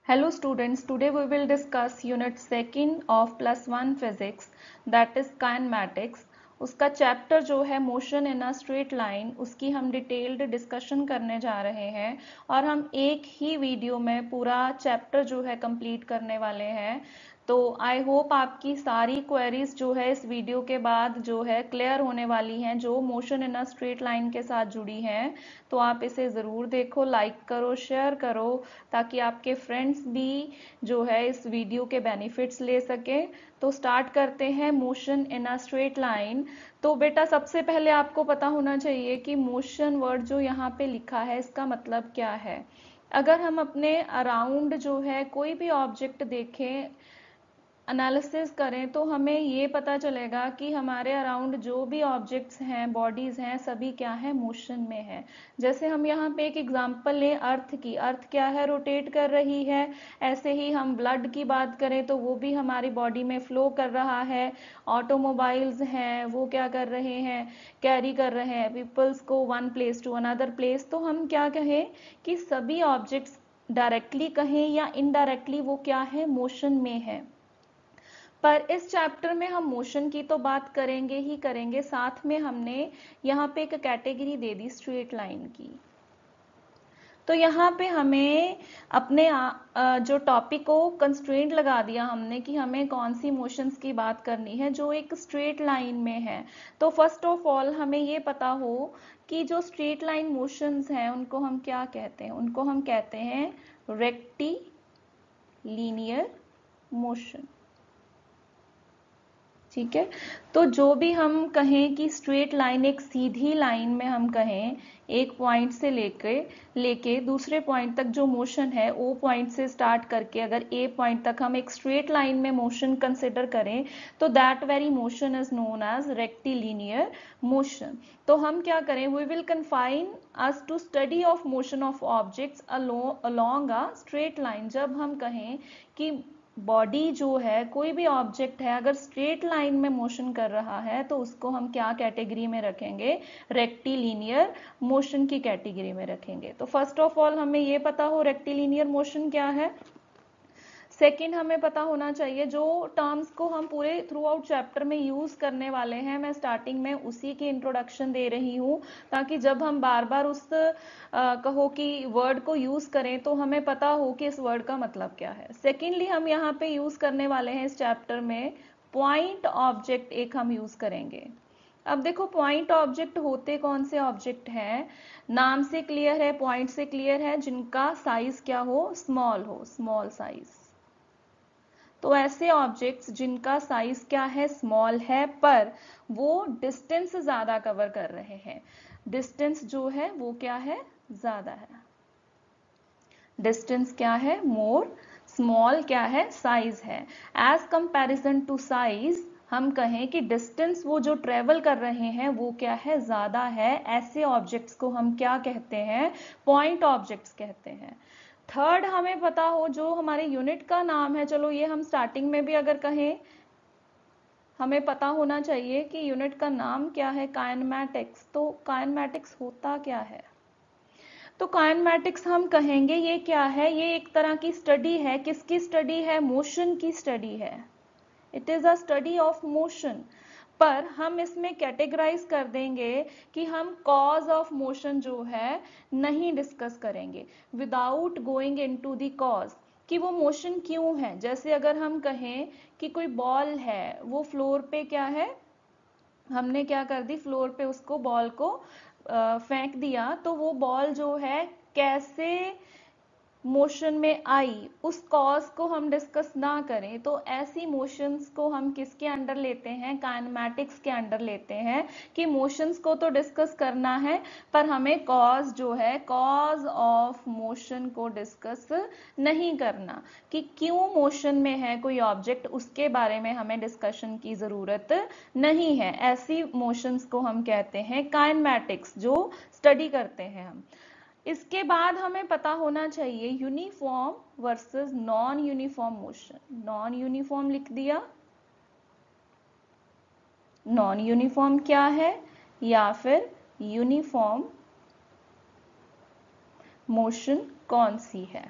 Hello students, today we will discuss unit 2nd of +1 physics, that is kinematics. उसका chapter जो है motion in a straight line, उसकी हम detailed discussion करने जा रहे हैं और हम एक ही वीडियो में पूरा चैप्टर जो है कंप्लीट करने वाले हैं। तो आई होप आपकी सारी क्वेरीज जो है इस वीडियो के बाद जो है क्लियर होने वाली हैं, जो motion in a straight line के साथ जुड़ी हैं। तो आप इसे ज़रूर देखो, लाइक करो, शेयर करो, ताकि आपके फ्रेंड्स भी जो है इस वीडियो के बेनिफिट्स ले सकें। तो स्टार्ट करते हैं motion in a straight line. तो बेटा सबसे पहले आपको पता होना चाहिए कि मोशन वर्ड जो यहाँ पे लिखा है इसका मतलब क्या है। अगर हम अपने अराउंड जो है कोई भी ऑब्जेक्ट देखें, एनालिसिस करें, तो हमें ये पता चलेगा कि हमारे अराउंड जो भी ऑब्जेक्ट्स हैं, बॉडीज हैं, सभी क्या है, मोशन में है। जैसे हम यहाँ पे एक एग्जांपल लें अर्थ की, अर्थ क्या है, रोटेट कर रही है। ऐसे ही हम ब्लड की बात करें तो वो भी हमारी बॉडी में फ्लो कर रहा है। ऑटोमोबाइल्स हैं, वो क्या कर रहे हैं, कैरी कर रहे हैं पीपल्स को one place to another place. तो हम क्या कहें कि सभी ऑब्जेक्ट्स डायरेक्टली कहें या इनडायरेक्टली वो क्या है, मोशन में है। पर इस चैप्टर में हम मोशन की तो बात करेंगे ही करेंगे, साथ में हमने यहाँ पे एक कैटेगरी दे दी स्ट्रेट लाइन की। तो यहाँ पे हमें अपने जो टॉपिक को कंस्ट्रेंट लगा दिया हमने कि हमें कौन सी मोशंस की बात करनी है जो एक स्ट्रेट लाइन में है। तो फर्स्ट ऑफ ऑल हमें ये पता हो कि जो स्ट्रेट लाइन मोशंस हैं उनको हम क्या कहते हैं, उनको हम कहते हैं रेक्टी लीनियर मोशन। ठीक है, तो जो भी हम कहें कि स्ट्रेट लाइन, एक सीधी लाइन में हम कहें एक पॉइंट से लेके दूसरे पॉइंट तक जो मोशन है, ओ पॉइंट से स्टार्ट करके अगर ए पॉइंट तक हम एक स्ट्रेट लाइन में मोशन कंसिडर करें तो that very motion is known as rectilinear motion. तो हम क्या करें, we will confine us to study of motion of objects along a straight line. जब हम कहें कि बॉडी जो है, कोई भी ऑब्जेक्ट है, अगर स्ट्रेट लाइन में मोशन कर रहा है तो उसको हम क्या कैटेगरी में रखेंगे, रेक्टिलिनियर मोशन की कैटेगरी में रखेंगे। तो फर्स्ट ऑफ ऑल हमें ये पता हो रेक्टिलिनियर मोशन क्या है। सेकंड हमें पता होना चाहिए जो टर्म्स को हम पूरे थ्रू आउट चैप्टर में यूज करने वाले हैं, मैं स्टार्टिंग में उसी की इंट्रोडक्शन दे रही हूँ ताकि जब हम बार बार उस कहो कि वर्ड को यूज करें तो हमें पता हो कि इस वर्ड का मतलब क्या है। सेकेंडली हम यहाँ पे यूज करने वाले हैं इस चैप्टर में पॉइंट ऑब्जेक्ट, एक हम यूज करेंगे। अब देखो पॉइंट ऑब्जेक्ट होते कौन से ऑब्जेक्ट हैं, नाम से क्लियर है, पॉइंट से क्लियर है, जिनका साइज क्या हो, स्मॉल हो, स्मॉल साइज। तो ऐसे ऑब्जेक्ट्स जिनका साइज क्या है, स्मॉल है, पर वो डिस्टेंस ज्यादा कवर कर रहे हैं। डिस्टेंस जो है वो क्या है, ज्यादा है। डिस्टेंस क्या है, मोर, स्मॉल क्या है, साइज है। एज कंपैरिजन टू साइज हम कहें कि डिस्टेंस वो जो ट्रेवल कर रहे हैं वो क्या है, ज्यादा है। ऐसे ऑब्जेक्ट्स को हम क्या कहते हैं, पॉइंट ऑब्जेक्ट्स कहते हैं। थर्ड हमें पता हो जो हमारे यूनिट का नाम है, चलो ये हम स्टार्टिंग में भी अगर कहें, हमें पता होना चाहिए कि यूनिट का नाम क्या है, काइनेमैटिक्स। तो काइनेमैटिक्स होता क्या है, तो काइनेमैटिक्स हम कहेंगे ये क्या है, ये एक तरह की स्टडी है। किसकी स्टडी है, मोशन की स्टडी है। It is a study of motion. पर हम इसमें कैटेगराइज कर देंगे कि हम कॉज ऑफ मोशन जो है नहीं डिस्कस करेंगे without going into the cause, कि वो मोशन क्यों है। जैसे अगर हम कहें कि कोई बॉल है, वो फ्लोर पे क्या है, हमने क्या कर दी, फ्लोर पे उसको बॉल को फेंक दिया, तो वो बॉल जो है कैसे मोशन में आई, उस कॉज को हम डिस्कस ना करें तो ऐसी मोशंस को हम किसके अंडर लेते हैं, काइनेमैटिक्स के अंडर लेते हैं। कि मोशंस को तो डिस्कस करना है पर हमें कॉज जो है, कॉज ऑफ मोशन को डिस्कस नहीं करना, कि क्यों मोशन में है कोई ऑब्जेक्ट, उसके बारे में हमें डिस्कशन की जरूरत नहीं है। ऐसी मोशंस को हम कहते हैं काइनेमैटिक्स, जो स्टडी करते हैं हम। इसके बाद हमें पता होना चाहिए uniform versus non uniform motion. Non uniform लिख दिया, नॉन यूनिफॉर्म क्या है, या फिर यूनिफॉर्म मोशन कौन सी है।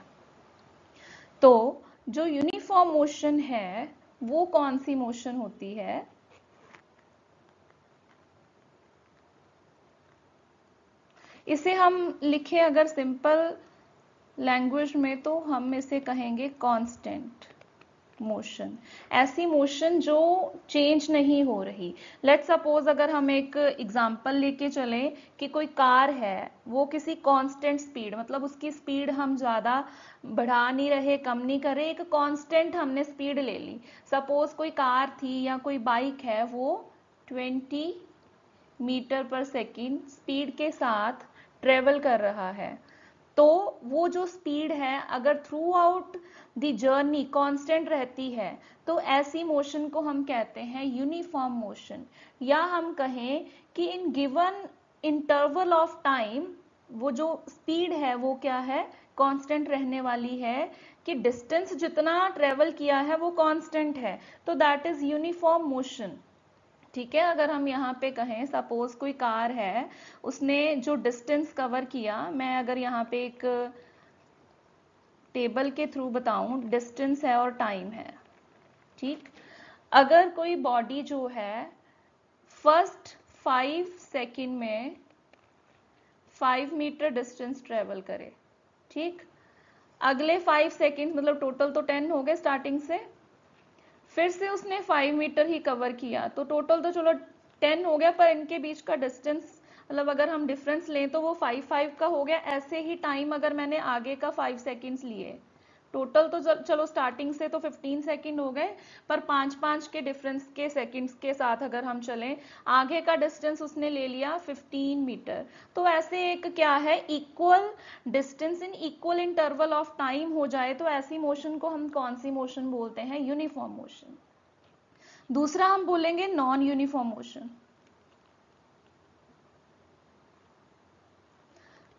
तो जो यूनिफॉर्म मोशन है वो कौन सी मोशन होती है? इसे हम लिखे अगर सिंपल लैंग्वेज में तो हम इसे कहेंगे कांस्टेंट मोशन। ऐसी मोशन जो चेंज नहीं हो रही। लेट्स सपोज अगर हम एक एग्जांपल लेके चलें कि कोई कार है, वो किसी कांस्टेंट स्पीड, मतलब उसकी स्पीड हम ज्यादा बढ़ा नहीं रहे, कम नहीं कर रहे, एक कांस्टेंट हमने स्पीड ले ली। सपोज कोई कार थी या कोई बाइक है, वो 20 मीटर पर सेकेंड स्पीड के साथ ट्रेवल कर रहा है। तो वो जो स्पीड है अगर through out the journey constant रहती है तो ऐसी मोशन को हम कहते हैं यूनिफॉर्म मोशन। या हम कहें कि in given interval of time वो जो स्पीड है वो क्या है, कांस्टेंट रहने वाली है, कि डिस्टेंस जितना ट्रेवल किया है वो कांस्टेंट है, तो दैट इज यूनिफॉर्म मोशन। ठीक है, अगर हम यहाँ पे कहें सपोज कोई कार है, उसने जो डिस्टेंस कवर किया, मैं अगर यहाँ पे एक टेबल के थ्रू बताऊं, डिस्टेंस है और टाइम है। ठीक, अगर कोई बॉडी जो है फर्स्ट 5 सेकेंड में 5 मीटर डिस्टेंस ट्रेवल करे, ठीक, अगले 5 सेकेंड मतलब टोटल तो 10 हो गए स्टार्टिंग से, फिर से उसने 5 मीटर ही कवर किया, तो टोटल तो चलो 10 हो गया, पर इनके बीच का डिस्टेंस मतलब अगर हम डिफरेंस लें तो वो 5 का हो गया। ऐसे ही टाइम अगर मैंने आगे का 5 सेकेंड्स लिए, टोटल तो चलो स्टार्टिंग से तो 15 सेकेंड हो गए, पर 5 के डिफरेंस के सेकेंड्स के साथ अगर हम चलें, आगे का डिस्टेंस उसने ले लिया 15 मीटर। तो ऐसे एक क्या है, equal distance in equal interval of time हो जाए तो ऐसी मोशन को हम कौन सी मोशन बोलते हैं, यूनिफॉर्म मोशन। दूसरा हम बोलेंगे नॉन यूनिफॉर्म मोशन।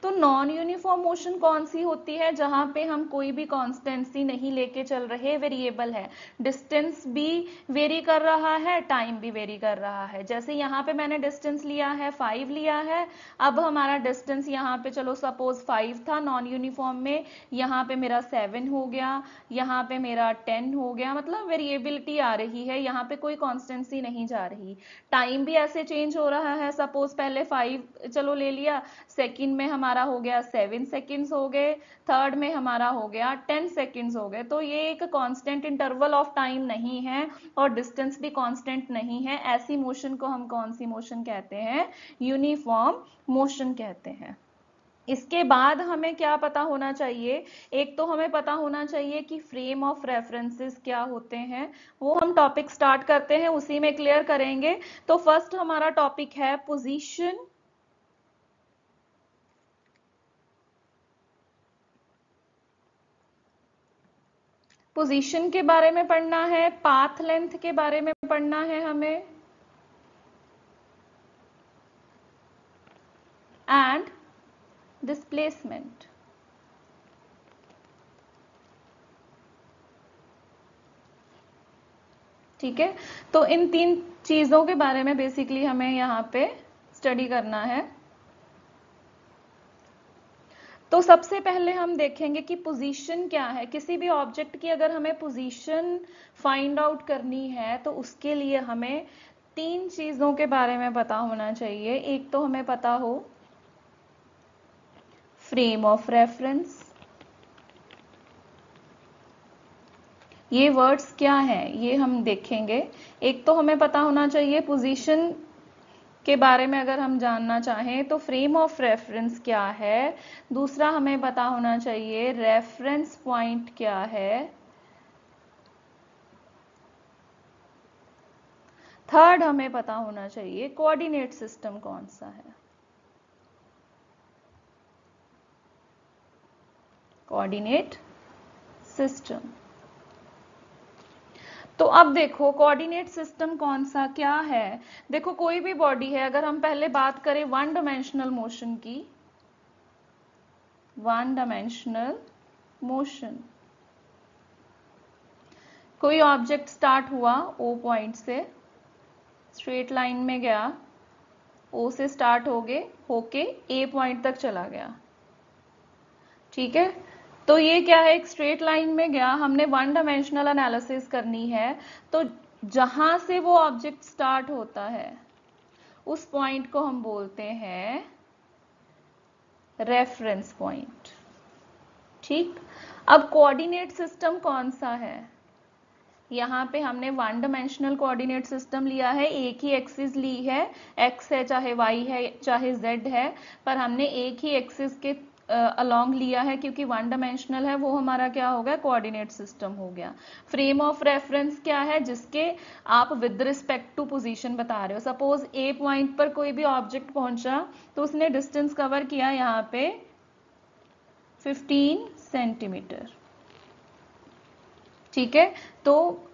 तो नॉन यूनिफॉर्म मोशन कौन सी होती है, जहां पे हम कोई भी कॉन्स्टेंसी नहीं लेके चल रहे, वेरिएबल है, डिस्टेंस भी वेरी कर रहा है, टाइम भी वेरी कर रहा है। जैसे यहाँ पे मैंने डिस्टेंस लिया है 5 लिया है, अब हमारा डिस्टेंस यहाँ पे चलो सपोज 5 था नॉन यूनिफॉर्म में, यहाँ पे मेरा 7 हो गया, यहाँ पे मेरा 10 हो गया, मतलब वेरिएबिलिटी आ रही है, यहाँ पे कोई कॉन्स्टेंसी नहीं जा रही। टाइम भी ऐसे चेंज हो रहा है, सपोज पहले 5 चलो ले लिया, सेकंड में हमारा हो गया 7 सेकंड्स हो गए, थर्ड में हमारा हो गया 10 सेकंड्स हो गए। तो ये एक कांस्टेंट इंटरवल ऑफ टाइम नहीं है और डिस्टेंस भी कांस्टेंट नहीं है। ऐसी मोशन को हम कौन सी मोशन कहते हैं, यूनिफॉर्म मोशन कहते हैं। इसके बाद हमें क्या पता होना चाहिए, एक तो हमें पता होना चाहिए कि फ्रेम ऑफ रेफरेंसेस क्या होते हैं, वो हम टॉपिक स्टार्ट करते हैं उसी में क्लियर करेंगे। तो फर्स्ट हमारा टॉपिक है पोजीशन, पोजीशन के बारे में पढ़ना है, पाथ लेंथ के बारे में पढ़ना है हमें, एंड डिस्प्लेसमेंट। ठीक है, तो इन 3 चीजों के बारे में बेसिकली हमें यहाँ पे स्टडी करना है। तो सबसे पहले हम देखेंगे कि पोजीशन क्या है। किसी भी ऑब्जेक्ट की अगर हमें पोजीशन फाइंड आउट करनी है तो उसके लिए हमें 3 चीजों के बारे में पता होना चाहिए। एक तो हमें पता हो फ्रेम ऑफ रेफरेंस, ये वर्ड्स क्या हैं ये हम देखेंगे। एक तो हमें पता होना चाहिए पोजीशन के बारे में अगर हम जानना चाहें तो फ्रेम ऑफ रेफरेंस क्या है, दूसरा हमें पता होना चाहिए रेफरेंस पॉइंट क्या है, थर्ड हमें पता होना चाहिए कोऑर्डिनेट सिस्टम कौन सा है, कोऑर्डिनेट सिस्टम। तो अब देखो कोऑर्डिनेट सिस्टम कौन सा क्या है। देखो कोई भी बॉडी है, अगर हम पहले बात करें वन डायमेंशनल मोशन की, वन डायमेंशनल मोशन, कोई ऑब्जेक्ट स्टार्ट हुआ ओ पॉइंट से, स्ट्रेट लाइन में गया, ओ से स्टार्ट होके ए पॉइंट तक चला गया, ठीक है। तो ये क्या है, एक स्ट्रेट लाइन में गया, हमने वन डायमेंशनल एनालिसिस करनी है, तो जहां से वो ऑब्जेक्ट स्टार्ट होता है उस पॉइंट को हम बोलते हैं रेफरेंस पॉइंट। ठीक, अब कोऑर्डिनेट सिस्टम कौन सा है, यहाँ पे हमने वन डायमेंशनल कोऑर्डिनेट सिस्टम लिया है, एक ही एक्सिस ली है, एक्स है चाहे वाई है चाहे जेड है, पर हमने एक ही एक्सिस के अलोंग लिया है क्योंकि वन डायमेंशनल है, वो हमारा क्या हो गया, कोऑर्डिनेट सिस्टम हो गया। फ्रेम ऑफ रेफरेंस क्या है, जिसके आप विद रिस्पेक्ट टू पोजीशन बता रहे हो। सपोज ए पॉइंट पर कोई भी ऑब्जेक्ट पहुंचा तो उसने डिस्टेंस कवर किया यहाँ पे 15 सेंटीमीटर। ठीक है, तो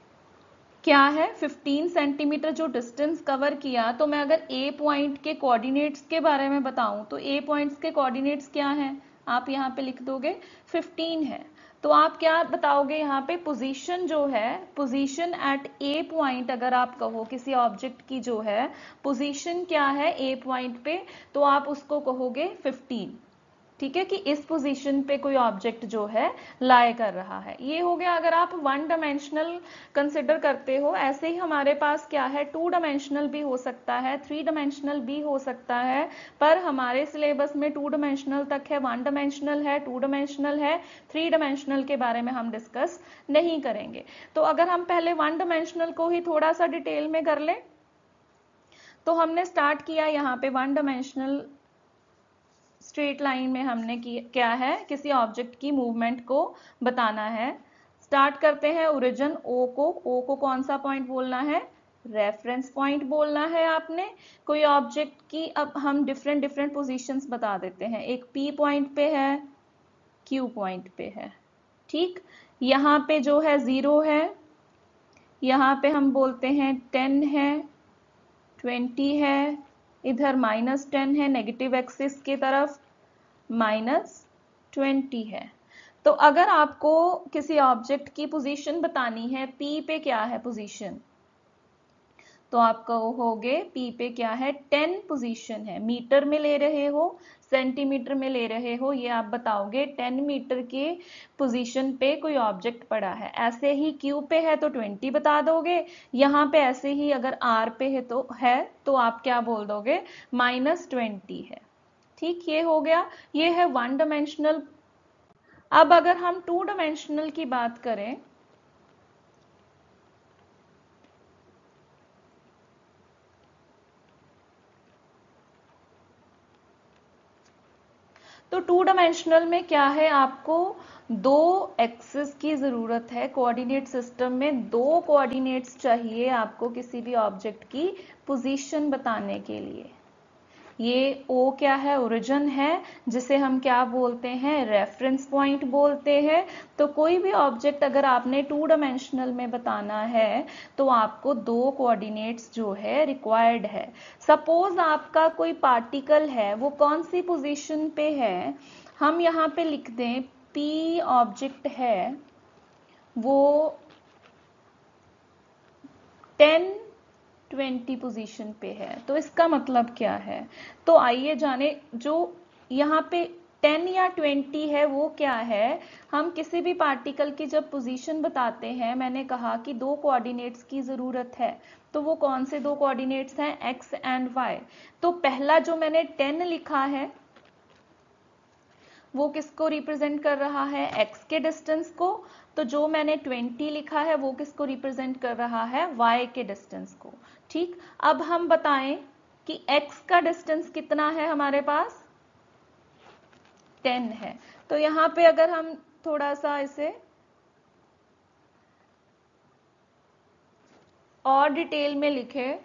क्या है 15 सेंटीमीटर जो डिस्टेंस कवर किया, तो मैं अगर ए पॉइंट के कोऑर्डिनेट्स के बारे में बताऊं तो ए पॉइंट्स के कोऑर्डिनेट्स क्या हैं, आप यहाँ पे लिख दोगे 15 है। तो आप क्या बताओगे यहाँ पे, पोजीशन जो है, पोजीशन एट ए पॉइंट अगर आप कहो किसी ऑब्जेक्ट की जो है पोजीशन क्या है ए पॉइंट पे, तो आप उसको कहोगे 15। ठीक है, कि इस पोजीशन पे कोई ऑब्जेक्ट जो है लाई कर रहा है। ये हो गया अगर आप वन डायमेंशनल कंसिडर करते हो। ऐसे ही हमारे पास क्या है, टू डायमेंशनल भी हो सकता है, थ्री डायमेंशनल भी हो सकता है, पर हमारे सिलेबस में टू डायमेंशनल तक है, वन डायमेंशनल है, टू डायमेंशनल है, थ्री डायमेंशनल के बारे में हम डिस्कस नहीं करेंगे। तो अगर हम पहले वन डायमेंशनल को ही थोड़ा सा डिटेल में कर लें, तो हमने स्टार्ट किया यहाँ पे वन डायमेंशनल स्ट्रेट लाइन में हमने क्या है, किसी ऑब्जेक्ट की मूवमेंट को बताना है। स्टार्ट करते हैं ओरिजिन ओ को कौन सा पॉइंट बोलना है, रेफरेंस पॉइंट बोलना है आपने। कोई ऑब्जेक्ट की अब हम डिफरेंट डिफरेंट पोजीशंस बता देते हैं, एक पी पॉइंट पे है, क्यू पॉइंट पे है। ठीक, यहाँ पे जो है 0 है, यहाँ पे हम बोलते हैं 10 है, 20 है, इधर -10 है, नेगेटिव एक्सिस की तरफ -20 है। तो अगर आपको किसी ऑब्जेक्ट की पोजीशन बतानी है, पी पे क्या है पोजीशन, तो आप कहोगे पी पे क्या है, 10 पोजीशन है। मीटर में ले रहे हो, सेंटीमीटर में ले रहे हो, ये आप बताओगे। 10 मीटर के पोजीशन पे कोई ऑब्जेक्ट पड़ा है। ऐसे ही क्यू पे है तो 20 बता दोगे। यहाँ पे ऐसे ही अगर आर पे है तो आप क्या बोल दोगे, -20 है। ठीक, ये हो गया, ये है वन डायमेंशनल। अब अगर हम टू डायमेंशनल की बात करें, तो टू डायमेंशनल में क्या है, आपको दो एक्सिस की जरूरत है। कोऑर्डिनेट सिस्टम में दो कोऑर्डिनेट्स चाहिए आपको किसी भी ऑब्जेक्ट की पोजीशन बताने के लिए। ये ओ क्या है, ओरिजिन है, जिसे हम क्या बोलते हैं, रेफरेंस पॉइंट बोलते हैं। तो कोई भी ऑब्जेक्ट अगर आपने टू डायमेंशनल में बताना है तो आपको दो कोऑर्डिनेट्स जो है रिक्वायर्ड है। सपोज आपका कोई पार्टिकल है, वो कौन सी पोजीशन पे है, हम यहाँ पे लिख दें पी ऑब्जेक्ट है, वो 10-20 पोजीशन पे है। तो इसका मतलब क्या है, तो आइए जाने, जो यहाँ पे 10 या 20 है वो क्या है। हम किसी भी पार्टिकल की जब पोजीशन बताते हैं, मैंने कहा कि दो कोऑर्डिनेट्स की जरूरत है, तो वो कौन से दो कोऑर्डिनेट्स हैं, एक्स एंड वाई। तो पहला जो मैंने 10 लिखा है वो किसको रिप्रेजेंट कर रहा है, एक्स के डिस्टेंस को। तो जो मैंने 20 लिखा है वो किसको रिप्रेजेंट कर रहा है, वाई के डिस्टेंस को। ठीक, अब हम बताएं कि एक्स का डिस्टेंस कितना है हमारे पास, 10 है। तो यहाँ पे अगर हम थोड़ा सा इसे और डिटेल में लिखे,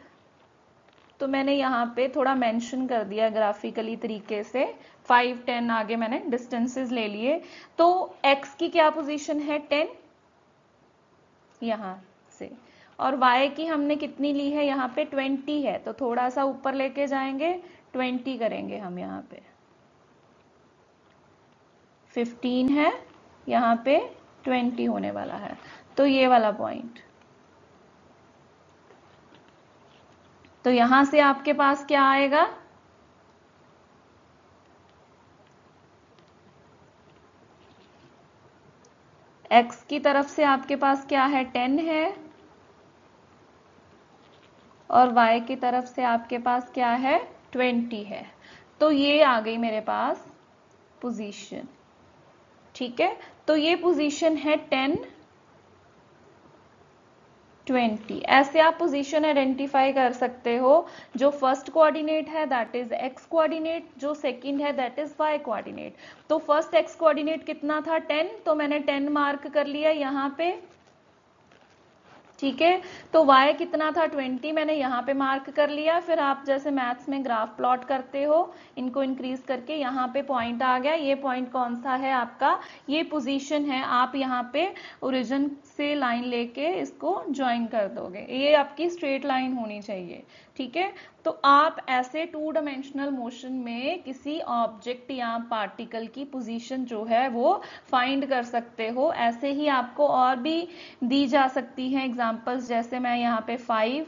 तो मैंने यहाँ पे थोड़ा मेंशन कर दिया ग्राफिकली तरीके से, 5, 10 आगे मैंने डिस्टेंसेस ले लिए। तो x की क्या पोजीशन है, 10 यहाँ से, और y की हमने कितनी ली है, यहाँ पे 20 है। तो थोड़ा सा ऊपर लेके जाएंगे, 20 करेंगे हम, यहाँ पे 15 है, यहाँ पे 20 होने वाला है। तो ये वाला पॉइंट, तो यहां से आपके पास क्या आएगा, x की तरफ से आपके पास क्या है 10 है और y की तरफ से आपके पास क्या है 20 है। तो ये आ गई मेरे पास पोजीशन। ठीक है, तो ये पोजीशन है 10 20। ऐसे आप पोजीशन आइडेंटिफाई कर सकते हो। जो फर्स्ट कोऑर्डिनेट है दैट इज x कोऑर्डिनेट, जो सेकंड है दैट इज y कोऑर्डिनेट। तो फर्स्ट x कोऑर्डिनेट कितना था 10, तो मैंने 10 मार्क कर लिया यहाँ पे। ठीक है, तो y कितना था 20, मैंने यहाँ पे मार्क कर लिया। फिर आप जैसे मैथ्स में ग्राफ प्लॉट करते हो, इनको इंक्रीज करके यहाँ पे पॉइंट आ गया। ये पॉइंट कौन सा है आपका, ये पोजीशन है। आप यहाँ पे ओरिजिन से लाइन लेके इसको ज्वाइन कर दोगे, ये आपकी स्ट्रेट लाइन होनी चाहिए। ठीक है, तो आप ऐसे 2 डायमेंशनल मोशन में किसी ऑब्जेक्ट या पार्टिकल की पोजीशन जो है वो फाइंड कर सकते हो। ऐसे ही आपको और भी दी जा सकती हैं एग्जांपल्स, जैसे मैं यहाँ पे 5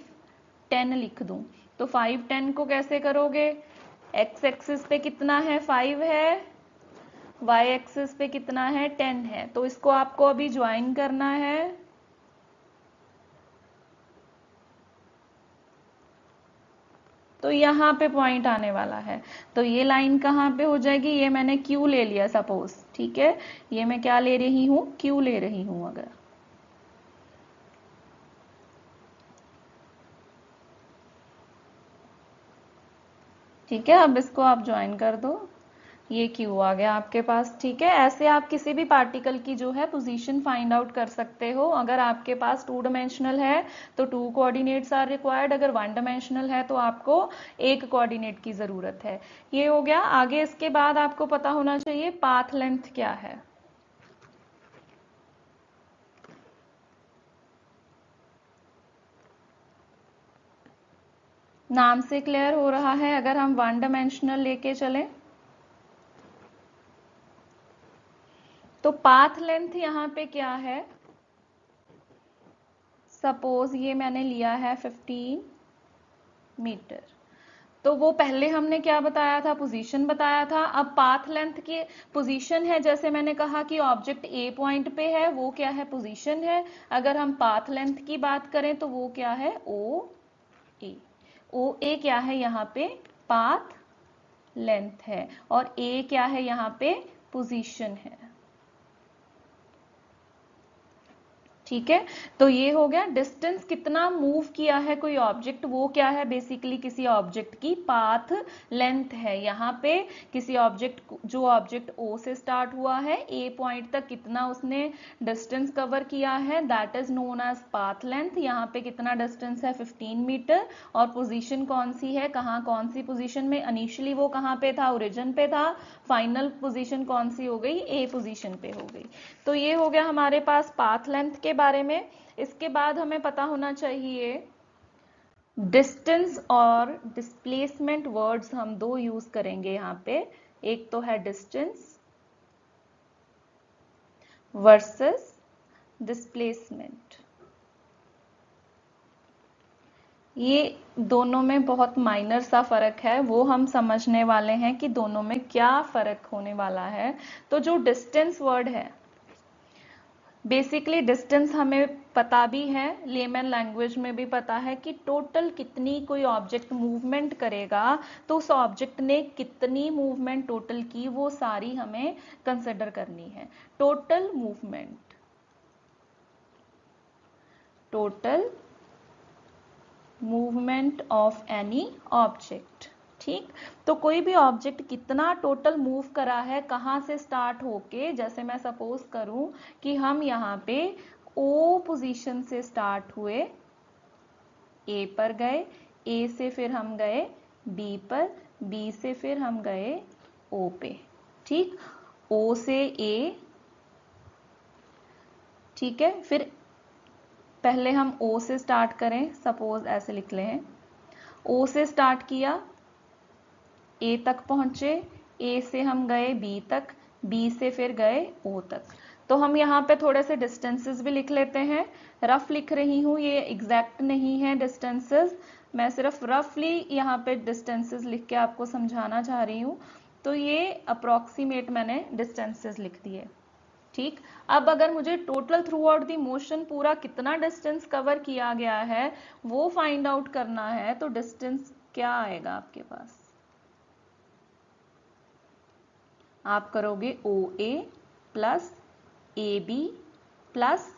10 लिख दूं, तो 5 10 को कैसे करोगे, x एक्सिस पे कितना है 5 है, y एक्सिस पे कितना है 10 है, तो इसको आपको अभी ज्वाइन करना है। तो यहाँ पे पॉइंट आने वाला है, तो ये लाइन कहाँ पे हो जाएगी, ये मैंने Q ले लिया सपोज। ठीक है, ये मैं क्या ले रही हूँ, Q ले रही हूँ अगर। ठीक है, अब इसको आप ज्वाइन कर दो, ये Q आ गया आपके पास। ठीक है, ऐसे आप किसी भी पार्टिकल की जो है पोजीशन फाइंड आउट कर सकते हो। अगर आपके पास 2 डायमेंशनल है तो 2 कोऑर्डिनेट्स आर रिक्वायर्ड, अगर 1 डायमेंशनल है तो आपको 1 कोऑर्डिनेट की जरूरत है। ये हो गया। आगे इसके बाद आपको पता होना चाहिए पाथ लेंथ क्या है। नाम से क्लियर हो रहा है, अगर हम 1 डायमेंशनल लेके चलें तो पाथ लेंथ यहाँ पे क्या है, सपोज ये मैंने लिया है 15 मीटर। तो वो पहले हमने क्या बताया था, पोजीशन बताया था। अब पाथ लेंथ की पोजीशन है, जैसे मैंने कहा कि ऑब्जेक्ट ए पॉइंट पे है, वो क्या है, पोजीशन है। अगर हम पाथ लेंथ की बात करें तो वो क्या है, ओ ए। ओ ए क्या है यहाँ पे, पाथ लेंथ है, और ए क्या है यहाँ पे, पोजीशन है। ठीक है, तो ये हो गया। डिस्टेंस कितना मूव किया है कोई ऑब्जेक्ट, वो क्या है, बेसिकली किसी ऑब्जेक्ट की पाथ लेंथ है। यहाँ पे किसी ऑब्जेक्ट, जो ऑब्जेक्ट ओ से स्टार्ट हुआ है, ए पॉइंट तक कितना उसने डिस्टेंस कवर किया है, that is known as path length. यहाँ पे कितना डिस्टेंस है 15 मीटर, और पोजीशन कौन सी है, कहाँ कौन सी पोजीशन में, इनिशियली वो कहाँ पे था, ओरिजिन पे था, फाइनल पोजीशन कौन सी हो गई, ए पोजीशन पे हो गई। तो ये हो गया हमारे पास पाथ लेंथ के बारे में। इसके बाद हमें पता होना चाहिए डिस्टेंस और डिस्प्लेसमेंट। वर्ड्स हम 2 यूज करेंगे यहाँ पे, एक तो है डिस्टेंस वर्सेस डिस्प्लेसमेंट। ये दोनों में बहुत माइनर सा फर्क है, वो हम समझने वाले हैं कि दोनों में क्या फर्क होने वाला है। तो जो डिस्टेंस वर्ड है, बेसिकली डिस्टेंस हमें पता भी है, लेमन लैंग्वेज में भी पता है कि टोटल कितनी कोई ऑब्जेक्ट मूवमेंट करेगा, तो उस ऑब्जेक्ट ने कितनी मूवमेंट टोटल की, वो सारी हमें कंसिडर करनी है। Total movement, total movement of any object. ठीक, तो कोई भी ऑब्जेक्ट कितना टोटल मूव करा है, कहाँ से स्टार्ट होके, जैसे मैं सपोज करूं कि हम यहाँ पे ओ पोजीशन से स्टार्ट हुए, ए पर गए, ए से फिर हम गए बी पर, बी से फिर हम गए ओ पे। ठीक, ओ से ए, ठीक है, फिर पहले हम ओ से स्टार्ट करें, सपोज ऐसे लिख लें, ओ से स्टार्ट किया, ए तक पहुंचे, ए से हम गए बी तक, बी से फिर गए ओ तक। तो हम यहाँ पे थोड़े से डिस्टेंसेस भी लिख लेते हैं। रफ लिख रही हूँ, ये एग्जैक्ट नहीं है डिस्टेंसेस, मैं सिर्फ रफली यहाँ पे डिस्टेंसेस लिख के आपको समझाना चाह रही हूँ। तो ये अप्रोक्सीमेट मैंने डिस्टेंसेस लिख दिए। ठीक, अब अगर मुझे total through out the motion पूरा कितना डिस्टेंस कवर किया गया है वो फाइंड आउट करना है, तो डिस्टेंस क्या आएगा आपके पास? आप करोगे OA plus AB plus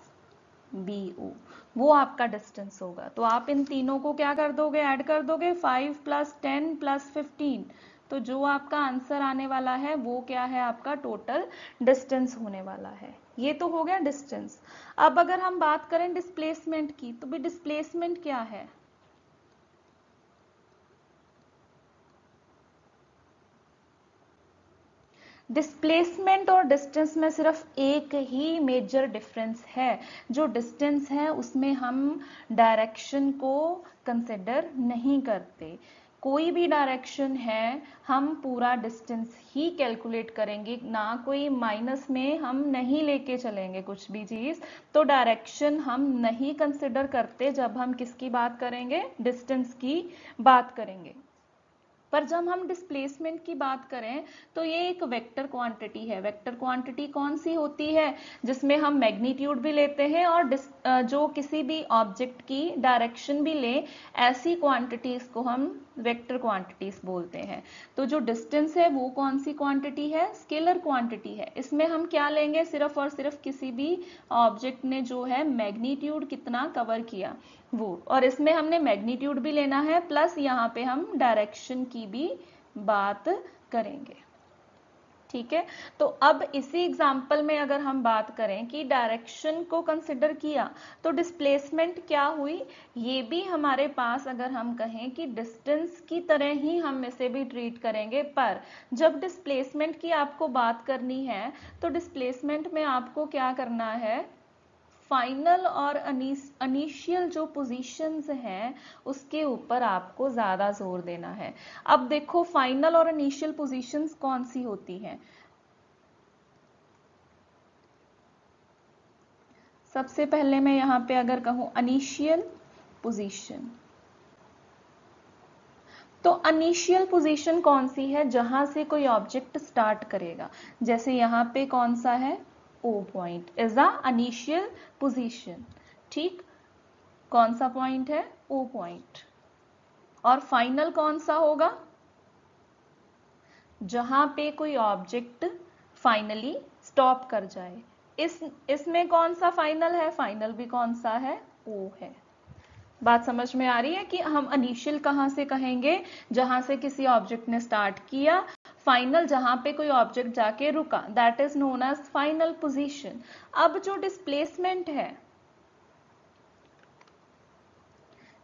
BO, वो आपका डिस्टेंस होगा। तो आप इन तीनों को क्या कर दोगे, ऐड कर दोगे, 5 प्लस 10 प्लस 15, तो जो आपका आंसर आने वाला है वो क्या है, आपका टोटल डिस्टेंस होने वाला है। ये तो हो गया डिस्टेंस। अब अगर हम बात करें डिस्प्लेसमेंट की, तो भी डिस्प्लेसमेंट क्या है? डिस्प्लेसमेंट और डिस्टेंस में सिर्फ एक ही मेजर डिफरेंस है, जो डिस्टेंस है उसमें हम डायरेक्शन को कंसिडर नहीं करते। कोई भी डायरेक्शन है हम पूरा डिस्टेंस ही कैलकुलेट करेंगे, ना कोई माइनस में हम नहीं लेके चलेंगे कुछ भी चीज। तो डायरेक्शन हम नहीं कंसिडर करते जब हम किसकी बात करेंगे, डिस्टेंस की बात करेंगे। पर जब हम डिस्प्लेसमेंट की बात करें तो ये एक वेक्टर क्वांटिटी है। वेक्टर क्वांटिटी कौन सी होती है, जिसमें हम मैग्नीट्यूड भी लेते हैं और जो किसी भी ऑब्जेक्ट की डायरेक्शन भी ले, ऐसी क्वांटिटीज को हम वेक्टर क्वांटिटीज बोलते हैं। तो जो डिस्टेंस है वो कौन सी क्वांटिटी है, स्केलर क्वांटिटी है। इसमें हम क्या लेंगे, सिर्फ और सिर्फ किसी भी ऑब्जेक्ट ने जो है मैग्नीट्यूड कितना कवर किया वो, और इसमें हमने मैग्नीट्यूड भी लेना है प्लस यहाँ पे हम डायरेक्शन की भी बात करेंगे। ठीक है, तो अब इसी एग्जांपल में अगर हम बात करें कि डायरेक्शन को कंसिडर किया तो डिस्प्लेसमेंट क्या हुई, ये भी हमारे पास अगर हम कहें कि डिस्टेंस की तरह ही हम इसे भी ट्रीट करेंगे। पर जब डिस्प्लेसमेंट की आपको बात करनी है तो डिस्प्लेसमेंट में आपको क्या करना है, फाइनल और इनिशियल जो पोजीशंस हैं उसके ऊपर आपको ज्यादा जोर देना है। अब देखो फाइनल और इनिशियल पोजीशंस कौन सी होती हैं। सबसे पहले मैं यहां पे अगर कहूं इनिशियल पोजीशन, तो इनिशियल पोजीशन कौन सी है, जहां से कोई ऑब्जेक्ट स्टार्ट करेगा। जैसे यहां पे कौन सा है, O point is a initial position. ठीक, कौन सा पॉइंट है, O पॉइंट। और फाइनल कौन सा होगा, जहां पे कोई ऑब्जेक्ट फाइनली स्टॉप कर जाए। इसमें कौन सा फाइनल है, फाइनल भी कौन सा है, O है। बात समझ में आ रही है कि हम इनिशियल कहां से कहेंगे, जहां से किसी ऑब्जेक्ट ने स्टार्ट किया, फाइनल जहां पे कोई ऑब्जेक्ट जाके रुका, that is known as final position. अब जो डिस्प्लेसमेंट है,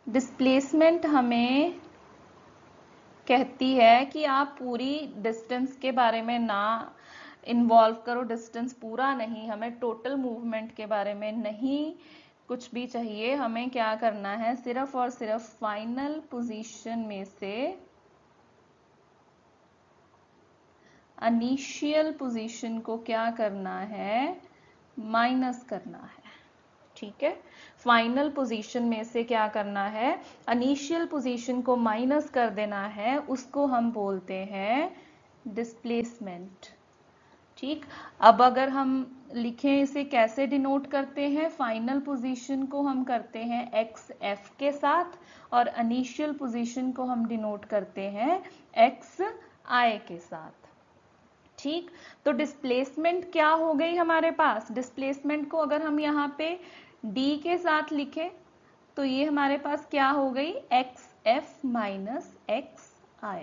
डिस्प्लेसमेंट हमें कहती है कि आप पूरी डिस्टेंस के बारे में ना इन्वॉल्व करो, डिस्टेंस पूरा नहीं, हमें टोटल मूवमेंट के बारे में नहीं कुछ भी चाहिए। हमें क्या करना है, सिर्फ और सिर्फ फाइनल पोजीशन में से इनिशियल पोजीशन को क्या करना है, माइनस करना है। ठीक है, फाइनल पोजीशन में से क्या करना है, इनिशियल पोजीशन को माइनस कर देना है, उसको हम बोलते हैं डिस्प्लेसमेंट। ठीक, अब अगर हम लिखें इसे कैसे डिनोट करते हैं, फाइनल पोजीशन को हम करते हैं XF के साथ और इनिशियल पोजीशन को हम डिनोट करते हैं XI के साथ। ठीक, तो डिस्प्लेसमेंट क्या हो गई हमारे पास, डिस्प्लेसमेंट को अगर हम यहाँ पे D के साथ लिखें तो ये हमारे पास क्या हो गई, XF माइनस XI।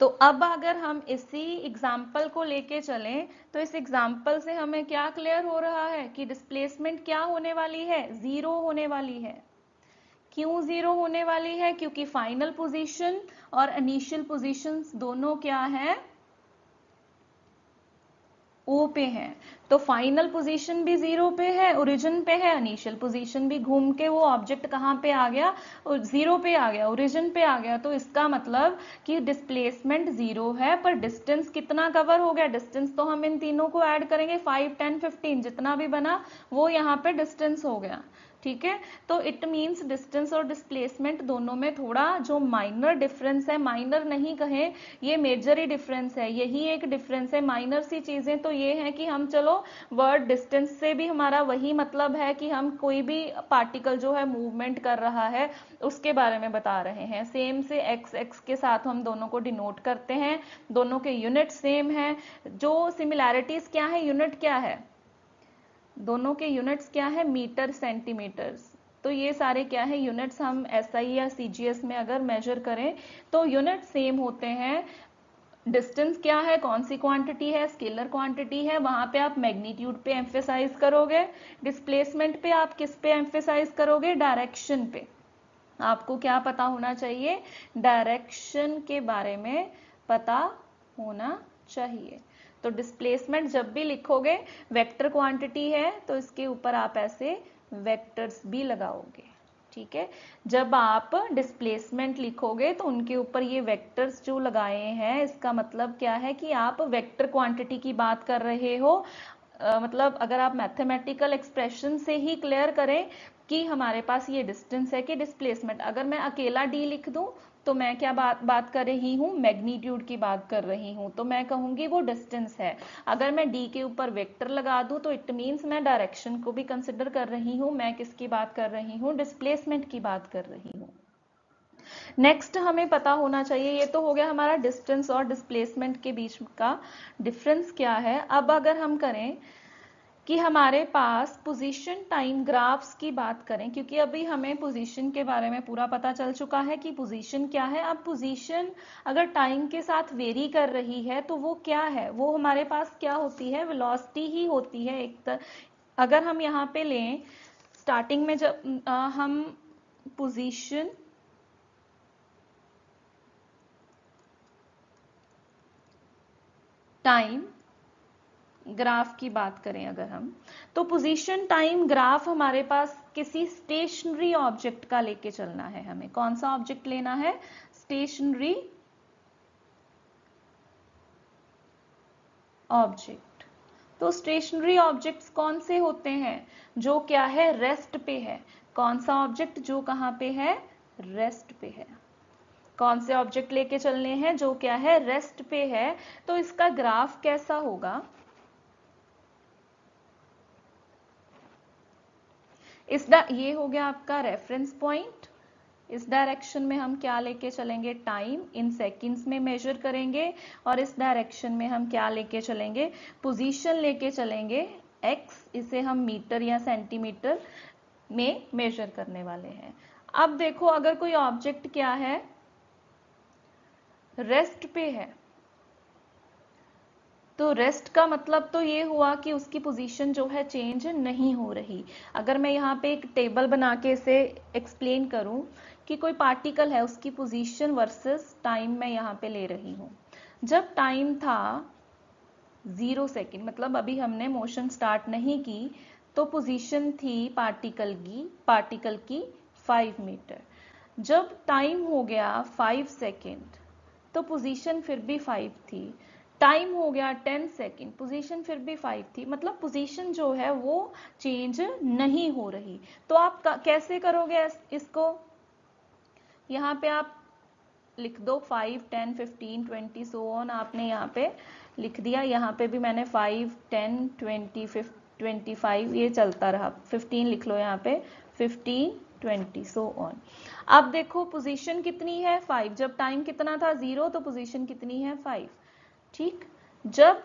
तो अब अगर हम इसी एग्जाम्पल को लेके चलें तो इस एग्जाम्पल से हमें क्या क्लियर हो रहा है कि डिस्प्लेसमेंट क्या होने वाली है, जीरो होने वाली है। क्यों जीरो होने वाली है, क्योंकि फाइनल पोजीशन और इनिशियल पोजीशंस दोनों क्या है, O पे है। तो फाइनल पोजीशन भी जीरो पे है, ओरिजिन पे है, इनिशियल पोजीशन भी घूम के वो ऑब्जेक्ट कहाँ पे आ गया, जीरो पे आ गया, ओरिजिन पे आ गया। तो इसका मतलब कि डिस्प्लेसमेंट जीरो है, पर डिस्टेंस कितना कवर हो गया, डिस्टेंस तो हम इन तीनों को ऐड करेंगे, 5, 10, 15 जितना भी बना वो यहाँ पे डिस्टेंस हो गया। ठीक है, तो इट मीन्स डिस्टेंस और डिस्प्लेसमेंट दोनों में थोड़ा जो माइनर डिफरेंस है, माइनर नहीं कहें, ये मेजर ही डिफरेंस है, यही एक डिफरेंस है। माइनर सी चीजें तो ये है कि हम चलो वर्ड डिस्टेंस से भी हमारा वही मतलब है कि हम कोई भी पार्टिकल जो है मूवमेंट कर रहा है उसके बारे में बता रहे हैं। सेम से एक्स एक्स के साथ हम दोनों को डिनोट करते हैं, दोनों के यूनिट सेम है। जो सिमिलैरिटीज क्या है, यूनिट क्या है, दोनों के यूनिट्स क्या है, मीटर सेंटीमीटर्स। तो ये सारे क्या है यूनिट्स, हम एसआई या सीजीएस में अगर मेजर करें तो यूनिट सेम होते हैं। डिस्टेंस क्या है, कौन सी क्वांटिटी है, स्केलर क्वांटिटी है, वहां पे आप मैग्नीट्यूड पे एम्फेसाइज करोगे। डिस्प्लेसमेंट पे आप किस पे एम्फेसाइज करोगे, डायरेक्शन पे। आपको क्या पता होना चाहिए, डायरेक्शन के बारे में पता होना चाहिए। तो डिस्प्लेसमेंट जब भी लिखोगे, वेक्टर क्वांटिटी है तो इसके ऊपर आप ऐसे वेक्टर्स भी लगाओगे। ठीक है, जब आप डिस्प्लेसमेंट लिखोगे तो उनके ऊपर ये वेक्टर्स जो लगाए हैं, इसका मतलब क्या है कि आप वेक्टर क्वांटिटी की बात कर रहे हो। मतलब अगर आप मैथमेटिकल एक्सप्रेशन से ही क्लियर करें कि हमारे पास ये डिस्टेंस है कि डिस्प्लेसमेंट, अगर मैं अकेला डी लिख दूं तो मैं क्या बात कर रही हूँ, मैग्नीट्यूड की बात कर रही हूँ, तो मैं कहूंगी वो डिस्टेंस है। अगर मैं डी के ऊपर वेक्टर लगा दूं तो इट मीन्स मैं डायरेक्शन को भी कंसिडर कर रही हूँ। मैं किसकी बात कर रही हूँ, डिस्प्लेसमेंट की बात कर रही हूँ। नेक्स्ट हमें पता होना चाहिए, ये तो हो गया हमारा डिस्टेंस और डिस्प्लेसमेंट के बीच का डिफरेंस क्या है। अब अगर हम करें कि हमारे पास पोजीशन टाइम ग्राफ्स की बात करें, क्योंकि अभी हमें पोजीशन के बारे में पूरा पता चल चुका है कि पोजीशन क्या है। अब पोजीशन अगर टाइम के साथ वेरी कर रही है तो वो क्या है, वो हमारे पास क्या होती है, वेलोसिटी ही होती है एक अगर हम यहाँ पे लें स्टार्टिंग में जब हम पोजीशन टाइम ग्राफ की बात करें अगर हम, तो पोजीशन टाइम ग्राफ हमारे पास किसी स्टेशनरी ऑब्जेक्ट का लेके चलना है। हमें कौन सा ऑब्जेक्ट लेना है, स्टेशनरी ऑब्जेक्ट। तो स्टेशनरी ऑब्जेक्ट्स कौन से होते हैं, जो क्या है, रेस्ट पे है। कौन सा ऑब्जेक्ट जो कहां पे है, रेस्ट पे है। कौन से ऑब्जेक्ट लेके चलने हैं जो क्या है, रेस्ट पे है। तो इसका ग्राफ कैसा होगा, ये हो गया आपका रेफरेंस पॉइंट। इस डायरेक्शन में हम क्या लेके चलेंगे, टाइम इन सेकंड्स में मेजर करेंगे, और इस डायरेक्शन में हम क्या लेके चलेंगे, पोजीशन लेके चलेंगे एक्स, इसे हम मीटर या सेंटीमीटर में मेजर करने वाले हैं। अब देखो अगर कोई ऑब्जेक्ट क्या है, रेस्ट पे है, तो रेस्ट का मतलब तो ये हुआ कि उसकी पोजीशन जो है चेंज नहीं हो रही। अगर मैं यहाँ पे एक टेबल बना के इसे एक्सप्लेन करूं कि कोई पार्टिकल है, उसकी पोजीशन वर्सेस टाइम मैं यहाँ पे ले रही हूँ। जब टाइम था 0 सेकेंड, मतलब अभी हमने मोशन स्टार्ट नहीं की, तो पोजीशन थी पार्टिकल की 5 मीटर। जब टाइम हो गया 5 सेकेंड तो पोजीशन फिर भी 5 थी। टाइम हो गया 10 सेकेंड, पोजीशन फिर भी 5 थी, मतलब पोजीशन जो है वो चेंज नहीं हो रही। तो आप कैसे करोगे इसको, यहाँ पे आप लिख दो 5, 10, 15, 20 सो ऑन, आपने यहाँ पे लिख दिया। यहाँ पे भी मैंने 5, 10, 20, 25 ये चलता रहा, 15 लिख लो यहाँ पे, 15, 20 सो ऑन। अब देखो पोजीशन कितनी है, 5। जब टाइम कितना था 0, तो पोजीशन कितनी है 5। ठीक, जब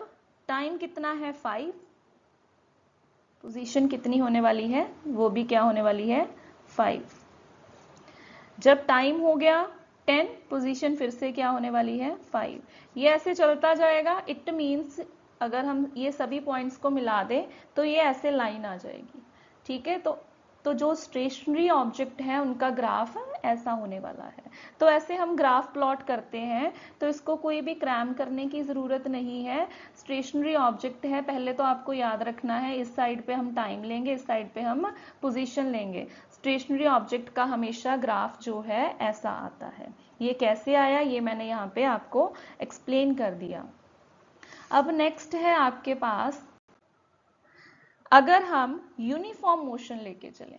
टाइम कितना है 5, पोजीशन कितनी होने वाली है, वो भी क्या होने वाली है 5। जब टाइम हो गया 10, पोजीशन फिर से क्या होने वाली है 5। ये ऐसे चलता जाएगा। इट मीन्स अगर हम ये सभी पॉइंट्स को मिला दें तो ये ऐसे लाइन आ जाएगी। ठीक है, तो जो स्टेशनरी ऑब्जेक्ट है उनका ग्राफ ऐसा होने वाला है। तो ऐसे हम ग्राफ प्लॉट करते हैं, तो इसको कोई भी क्रैम करने की जरूरत नहीं है। स्टेशनरी ऑब्जेक्ट है, पहले तो आपको याद रखना है, इस साइड पे हम टाइम लेंगे, इस साइड पे हम पोजीशन लेंगे। स्टेशनरी ऑब्जेक्ट का हमेशा ग्राफ जो है ऐसा आता है। ये कैसे आया, ये मैंने यहाँ पे आपको एक्सप्लेन कर दिया। अब नेक्स्ट है आपके पास, अगर हम यूनिफॉर्म मोशन लेके चलें,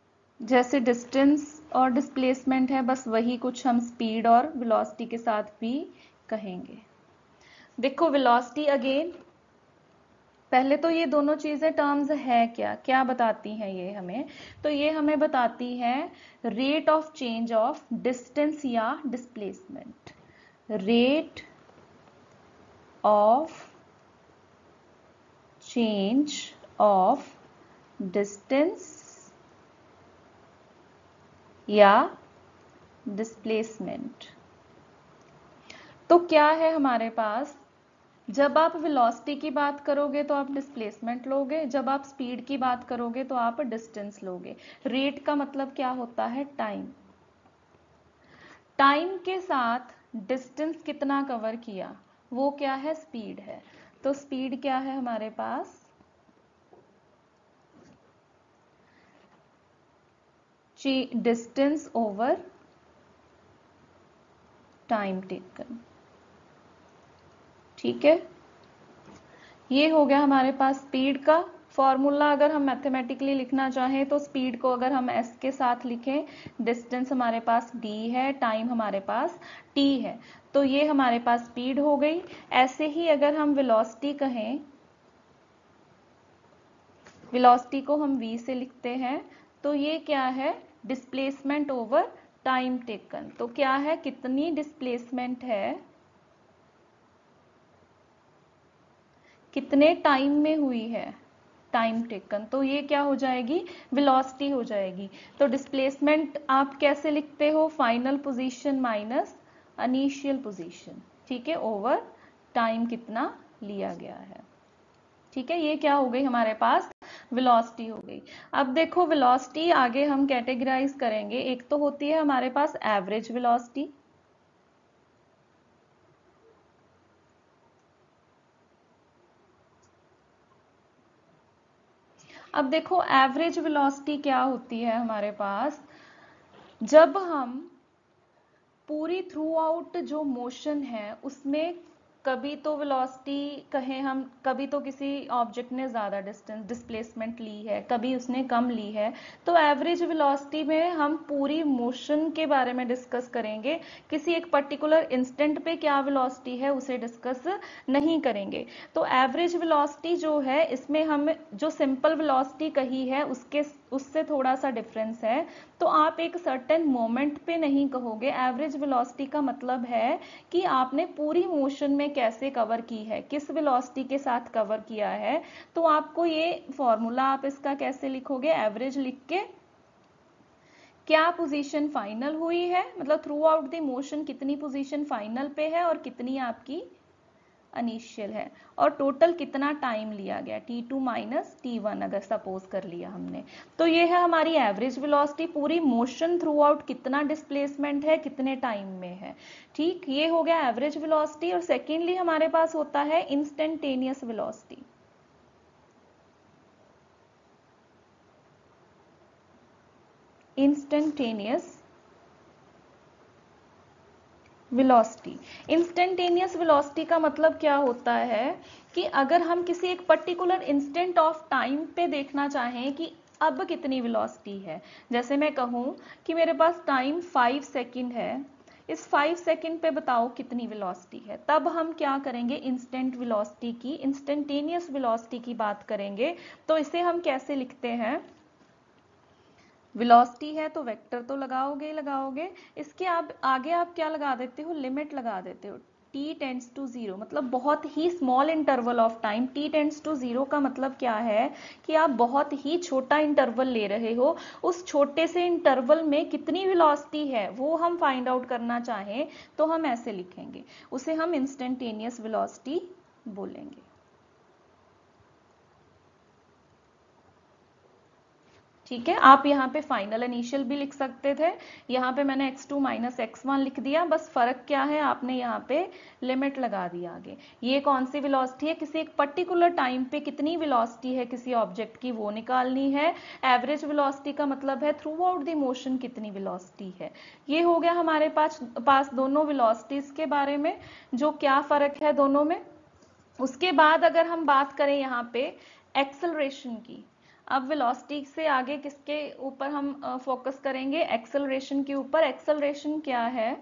जैसे डिस्टेंस और डिस्प्लेसमेंट है, बस वही कुछ हम स्पीड और वेलोसिटी के साथ भी कहेंगे। देखो वेलोसिटी अगेन, पहले तो ये दोनों चीजें टर्म्स है क्या क्या बताती हैं ये हमें, तो ये हमें बताती हैं rate of change of distance या displacement. Rate of change of distance या डिस्प्लेसमेंट। तो क्या है हमारे पास, जब आप वेलोसिटी की बात करोगे तो आप डिस्प्लेसमेंट लोगे, जब आप स्पीड की बात करोगे तो आप डिस्टेंस लोगे। रेट का मतलब क्या होता है, टाइम। टाइम के साथ डिस्टेंस कितना कवर किया वो क्या है, स्पीड है। तो स्पीड क्या है हमारे पास, डिस्टेंस ओवर टाइम टेकन। ठीक है, ये हो गया हमारे पास स्पीड का फॉर्मूला। अगर हम मैथमेटिकली लिखना चाहें तो स्पीड को अगर हम s के साथ लिखें, डिस्टेंस हमारे पास d है, टाइम हमारे पास t है, तो ये हमारे पास स्पीड हो गई। ऐसे ही अगर हम वेलोसिटी कहें, वेलोसिटी को हम v से लिखते हैं, तो ये क्या है, डिस्प्लेसमेंट ओवर टाइम टेकन। तो क्या है, कितनी डिस्प्लेसमेंट है, कितने टाइम में हुई है, टाइम टेकन, तो ये क्या हो जाएगी, वेलोसिटी हो जाएगी। तो डिस्प्लेसमेंट आप कैसे लिखते हो, final position minus initial position, ठीक है, ओवर टाइम कितना लिया गया है। ठीक है, ये क्या हो गई हमारे पास, वेलोसिटी हो गई। अब देखो वेलोसिटी आगे हम कैटेगराइज करेंगे, एक तो होती है हमारे पास एवरेज वेलोसिटी, अब देखो एवरेज वेलोसिटी क्या होती है हमारे पास, जब हम पूरी थ्रू आउट जो मोशन है उसमें कभी तो वेलोसिटी कहें हम, कभी तो किसी ऑब्जेक्ट ने ज़्यादा डिस्टेंस डिस्प्लेसमेंट ली है, कभी उसने कम ली है, तो एवरेज वेलोसिटी में हम पूरी मोशन के बारे में डिस्कस करेंगे, किसी एक पर्टिकुलर इंस्टेंट पे क्या वेलोसिटी है उसे डिस्कस नहीं करेंगे। तो एवरेज वेलोसिटी जो है, इसमें हम जो सिंपल वेलोसिटी कही है उससे थोड़ा सा डिफरेंस है। तो आप एक सर्टेन मोमेंट पे नहीं कहोगे, एवरेज वेलोसिटी का मतलब है कि आपने पूरी मोशन में कैसे कवर की है, किस वेलोसिटी के साथ कवर किया है। तो आपको ये फॉर्मूला आप इसका कैसे लिखोगे, एवरेज लिख के क्या पोजीशन फाइनल हुई है, मतलब थ्रू आउट द मोशन कितनी पोजीशन फाइनल पे है और कितनी आपकी इनिशियल है, और टोटल कितना टाइम लिया गया, t2 माइनस t1 अगर सपोज कर लिया हमने, तो ये है हमारी एवरेज वेलोसिटी। पूरी मोशन थ्रू आउट कितना डिस्प्लेसमेंट है, कितने टाइम में है। ठीक, ये हो गया एवरेज वेलोसिटी। और सेकेंडली हमारे पास होता है instantaneous velocity. Instantaneous velocity, instantaneous velocity का मतलब क्या होता है कि अगर हम किसी एक पर्टिकुलर इंस्टेंट ऑफ टाइम पे देखना चाहें कि अब कितनी वेलोसिटी है, जैसे मैं कहूं कि मेरे पास टाइम 5 सेकंड है, इस 5 सेकंड पे बताओ कितनी वेलोसिटी है, तब हम क्या करेंगे, इंस्टेंट वेलोसिटी की, इंस्टेंटेनियस वेलोसिटी की बात करेंगे। तो इसे हम कैसे लिखते हैं, वेलोसिटी है तो वेक्टर तो लगाओगे ही लगाओगे, इसके आप आगे आप क्या लगा देते हो, लिमिट लगा देते हो, t टेंड्स टू जीरो, मतलब बहुत ही small interval of time. t tends to zero का मतलब क्या है कि आप बहुत ही छोटा इंटरवल ले रहे हो, उस छोटे से इंटरवल में कितनी वेलोसिटी है वो हम फाइंड आउट करना चाहें तो हम ऐसे लिखेंगे, उसे हम इंस्टेंटेनियस वेलोसिटी बोलेंगे। ठीक है, आप यहाँ पे फाइनल इनिशियल भी लिख सकते थे, यहाँ पे मैंने x2 माइनस x1 लिख दिया, बस फर्क क्या है, आपने यहाँ पे लिमिट लगा दिया आगे। ये कौन सी वेलोसिटी है, किसी एक पर्टिकुलर टाइम पे कितनी वेलोसिटी है किसी ऑब्जेक्ट की वो निकालनी है। एवरेज वेलोसिटी का मतलब है थ्रू आउट द मोशन कितनी वेलोसिटी है। ये हो गया हमारे पास दोनों वेलोसिटीज के बारे में, जो क्या फर्क है दोनों में। उसके बाद अगर हम बात करें यहाँ पे एक्सेलरेशन की, अब वेलोसिटी से आगे किसके ऊपर हम फोकस करेंगे? एक्सेलरेशन के ऊपर। एक्सेलरेशन क्या है?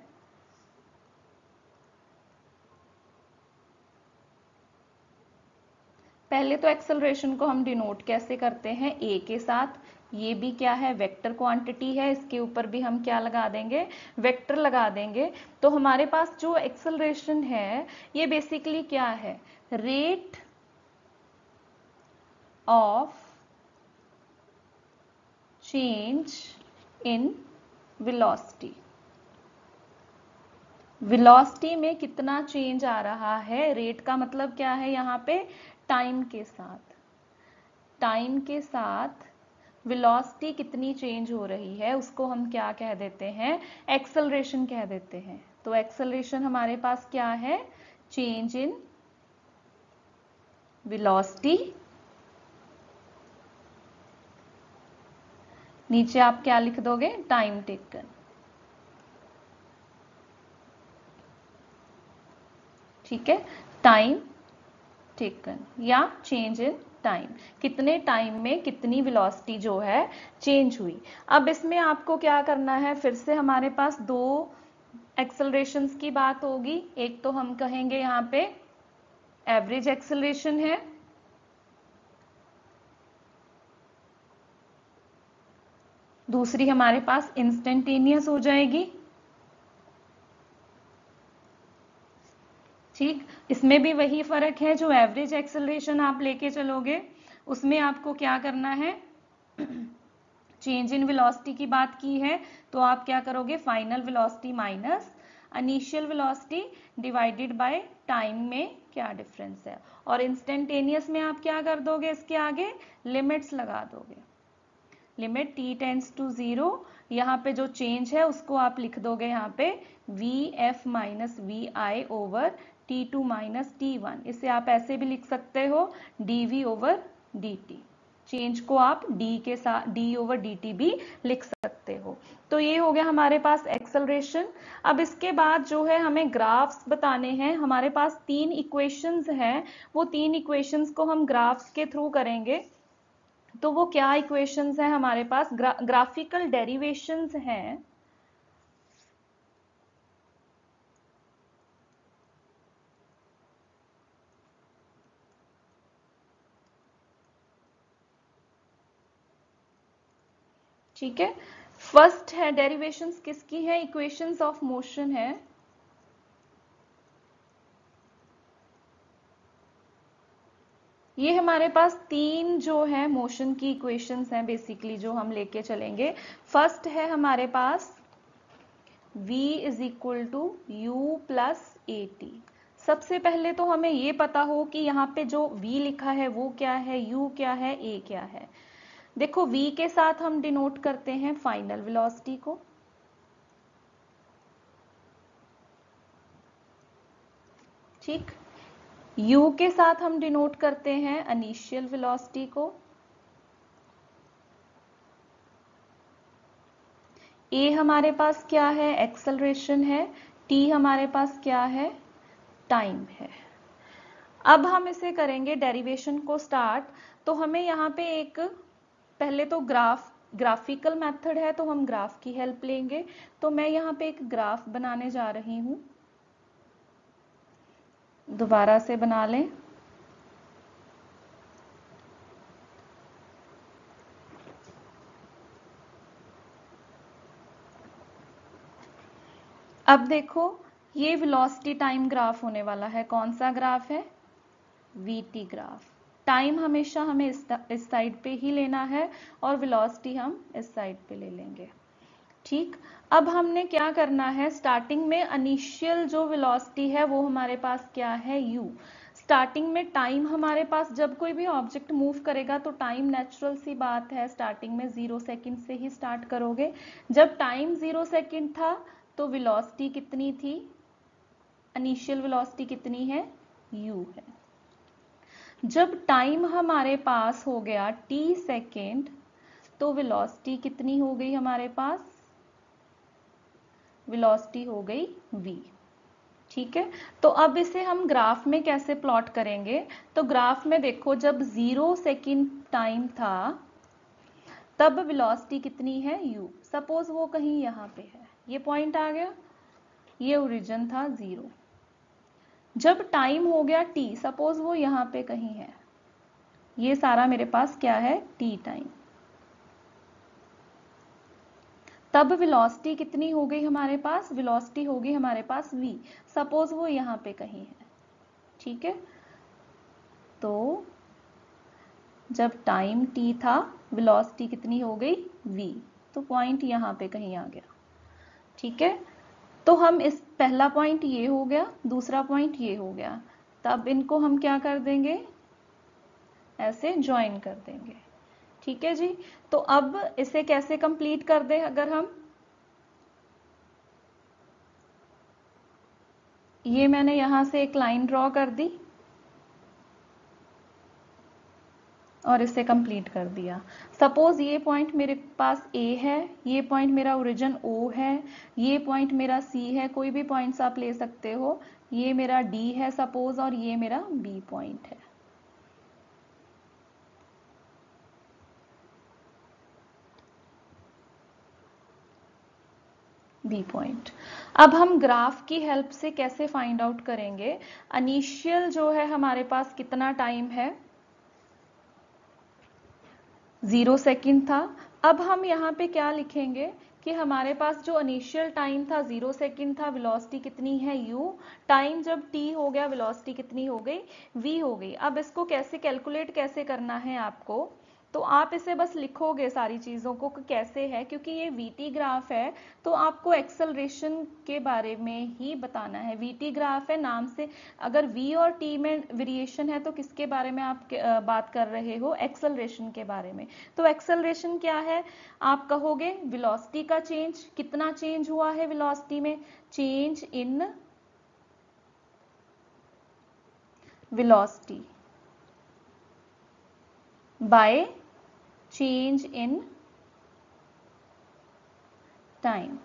पहले तो एक्सेलरेशन को हम डिनोट कैसे करते हैं? ए के साथ। ये भी क्या है? वेक्टर क्वांटिटी है, इसके ऊपर भी हम क्या लगा देंगे? वेक्टर लगा देंगे। तो हमारे पास जो एक्सेलरेशन है ये बेसिकली क्या है? Rate of change in velocity. Velocity में कितना चेंज आ रहा है? रेट का मतलब क्या है यहाँ पे? टाइम के साथ। टाइम के साथ वेलोसिटी कितनी चेंज हो रही है उसको हम क्या कह देते हैं? एक्सेलरेशन कह देते हैं। तो एक्सेलरेशन हमारे पास क्या है? Change in velocity. नीचे आप क्या लिख दोगे? Time taken. ठीक है, टाइम टेकन या चेंज इन टाइम, कितने टाइम में कितनी वेलोसिटी जो है चेंज हुई। अब इसमें आपको क्या करना है? फिर से हमारे पास दो एक्सेलरेशंस की बात होगी। एक तो हम कहेंगे यहाँ पे एवरेज एक्सेलरेशन है, दूसरी हमारे पास इंस्टेंटेनियस हो जाएगी। ठीक, इसमें भी वही फर्क है, जो एवरेज एक्सेलरेशन आप लेके चलोगे उसमें आपको क्या करना है? चेंज इन वेलोसिटी की बात की है तो आप क्या करोगे? Final velocity minus initial velocity divided by time में क्या डिफरेंस है। और इंस्टेंटेनियस में आप क्या कर दोगे? इसके आगे लिमिट्स लगा दोगे। लिमिट t टेंड्स टू 0, यहाँ पे जो चेंज है उसको आप लिख दोगे यहाँ पे vf minus V I over t2 minus t1। इसे आप ऐसे भी लिख सकते हो dv ओवर dt। चेंज को आप d के साथ d ओवर dt भी लिख सकते हो। तो ये हो गया हमारे पास एक्सेलरेशन। अब इसके बाद जो है हमें ग्राफ्स बताने हैं। हमारे पास 3 इक्वेशंस हैं, वो 3 इक्वेशंस को हम ग्राफ्स के थ्रू करेंगे। तो वो क्या इक्वेशंस हैं हमारे पास? ग्राफिकल डेरिवेशंस हैं। ठीक है, फर्स्ट है डेरिवेशंस किसकी है? इक्वेशंस ऑफ मोशन है। ये हमारे पास 3 जो है मोशन की इक्वेशंस हैं बेसिकली, जो हम लेके चलेंगे। फर्स्ट है हमारे पास v is equal to U plus A T. सबसे पहले तो हमें ये पता हो कि यहाँ पे जो v लिखा है वो क्या है, u क्या है, a क्या है। देखो v के साथ हम डिनोट करते हैं फाइनल वेलोसिटी को, ठीक। u के साथ हम डिनोट करते हैं इनिशियल वेलोसिटी को, a हमारे पास क्या है? एक्सेलरेशन है। t हमारे पास क्या है? टाइम है। अब हम इसे करेंगे डेरिवेशन को स्टार्ट। तो हमें यहाँ पे एक पहले तो ग्राफिकल मेथड है तो हम ग्राफ की हेल्प लेंगे। तो मैं यहाँ पे एक ग्राफ बनाने जा रही हूं, दोबारा से बना लें। अब देखो ये वेलोसिटी टाइम ग्राफ होने वाला है। कौन सा ग्राफ है? VT graph. टाइम हमेशा हमें इस साइड पे ही लेना है और वेलोसिटी हम इस साइड पे ले लेंगे, ठीक। अब हमने क्या करना है? स्टार्टिंग में इनिशियल जो वेलोसिटी है वो हमारे पास क्या है? u। स्टार्टिंग में टाइम हमारे पास, जब कोई भी ऑब्जेक्ट मूव करेगा तो टाइम नेचुरल सी बात है स्टार्टिंग में 0 सेकंड से ही स्टार्ट करोगे। जब टाइम 0 सेकंड था तो वेलोसिटी कितनी थी? इनिशियल वेलोसिटी कितनी है? u है। जब टाइम हमारे पास हो गया t सेकेंड तो वेलोसिटी कितनी हो गई हमारे पास? वेलोसिटी हो गई v, ठीक है। तो अब इसे हम ग्राफ में कैसे प्लॉट करेंगे? तो ग्राफ में देखो जब 0 सेकंड टाइम था तब वेलोसिटी कितनी है u। सपोज वो कहीं यहाँ पे है, ये पॉइंट आ गया, ये ओरिजिन था 0। जब टाइम हो गया t, सपोज वो यहाँ पे कहीं है, ये सारा मेरे पास क्या है t टाइम, तब वेलोसिटी कितनी हो गई हमारे पास, वेलोसिटी होगी हमारे पास v। सपोज वो यहाँ पे कहीं है, ठीक है। तो जब टाइम t था, वेलोसिटी कितनी हो गई v, तो पॉइंट यहाँ पे कहीं आ गया, ठीक है। तो हम इस पहला पॉइंट ये हो गया, दूसरा पॉइंट ये हो गया, तब इनको हम क्या कर देंगे, ऐसे ज्वाइन कर देंगे, ठीक है जी। तो अब इसे कैसे कंप्लीट कर दें, अगर हम, ये मैंने यहां से एक लाइन ड्रॉ कर दी और इसे कंप्लीट कर दिया। सपोज ये पॉइंट मेरे पास A है, ये पॉइंट मेरा ओरिजिन O है, ये पॉइंट मेरा C है, कोई भी पॉइंट्स आप ले सकते हो, ये मेरा D है सपोज, और ये मेरा B पॉइंट है। B point. अब हम ग्राफ की हेल्प से कैसे फाइंड आउट करेंगे, इनिशियल जो है हमारे पास कितना टाइम है, 0 सेकेंड था। अब हम यहाँ पे क्या लिखेंगे कि हमारे पास जो इनिशियल टाइम था 0 सेकेंड था, वेलोसिटी कितनी है u, टाइम जब t हो गया वेलोसिटी कितनी हो गई v हो गई। अब इसको कैसे कैलकुलेट कैसे करना है आपको, तो आप इसे बस लिखोगे सारी चीज़ों को कि कैसे है, क्योंकि ये वीटी ग्राफ है तो आपको एक्सेलरेशन के बारे में ही बताना है। वीटी ग्राफ है नाम से, अगर v और t में वेरिएशन है तो किसके बारे में आप बात कर रहे हो, एक्सेलरेशन के बारे में। तो एक्सेलरेशन क्या है, आप कहोगे वेलोसिटी का चेंज, कितना चेंज हुआ है वेलोसिटी में, change in velocity by change in time.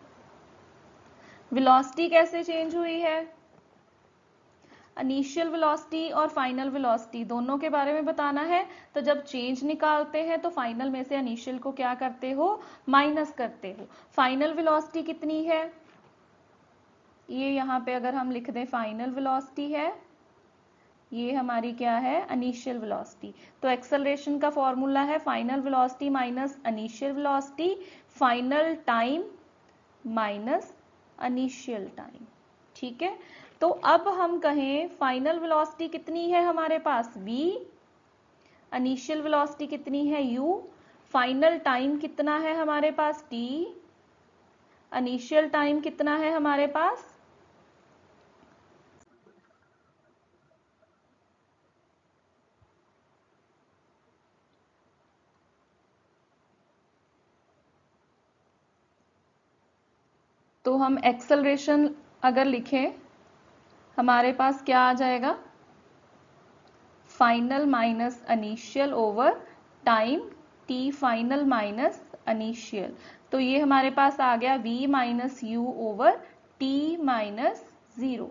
Velocity कैसे चेंज हुई है, इनिशियल वेलोसिटी और फाइनल वेलोसिटी दोनों के बारे में बताना है। तो जब चेंज निकालते हैं तो फाइनल में से इनिशियल को क्या करते हो, माइनस करते हो। फाइनल वेलोसिटी कितनी है, ये यहाँ पे अगर हम लिख दें फाइनल वेलोसिटी है, ये हमारी क्या है इनिशियल वेलोसिटी। तो एक्सेलरेशन का फॉर्मूला है final velocity minus initial velocity, final time minus initial time, ठीक है। तो अब हम कहें फाइनल वेलोसिटी कितनी है हमारे पास v, इनिशियल वेलोसिटी कितनी है u, फाइनल टाइम कितना है हमारे पास t, इनिशियल टाइम कितना है हमारे पास, तो हम एक्सेलरेशन अगर लिखें हमारे पास क्या आ जाएगा, final minus initial over time t final minus initial. तो ये हमारे पास आ गया v minus U over t minus 0।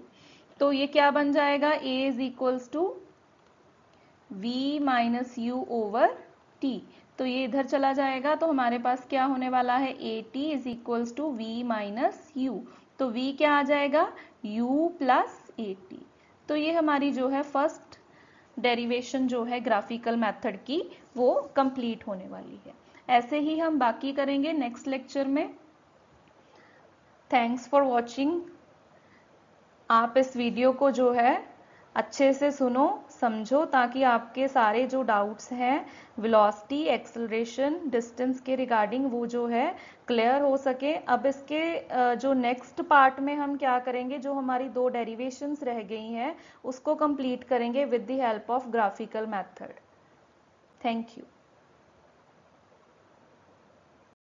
तो ये क्या बन जाएगा, a is equals to v minus U over t। तो ये इधर चला जाएगा, तो हमारे पास क्या होने वाला है, at is equals to v minus U. तो v क्या आ जाएगा, u प्लस at। तो ये हमारी जो है फर्स्ट डेरिवेशन जो है ग्राफिकल मेथड की वो कंप्लीट होने वाली है। ऐसे ही हम बाकी करेंगे नेक्स्ट लेक्चर में। Thanks for watching. आप इस वीडियो को जो है अच्छे से सुनो समझो, ताकि आपके सारे जो डाउट्स हैं वेलोसिटी एक्सेलरेशन डिस्टेंस के रिगार्डिंग वो जो है क्लियर हो सके। अब इसके जो नेक्स्ट पार्ट में हम क्या करेंगे, जो हमारी 2 डेरिवेशंस रह गई हैं उसको कंप्लीट करेंगे with the help of graphical method. Thank you.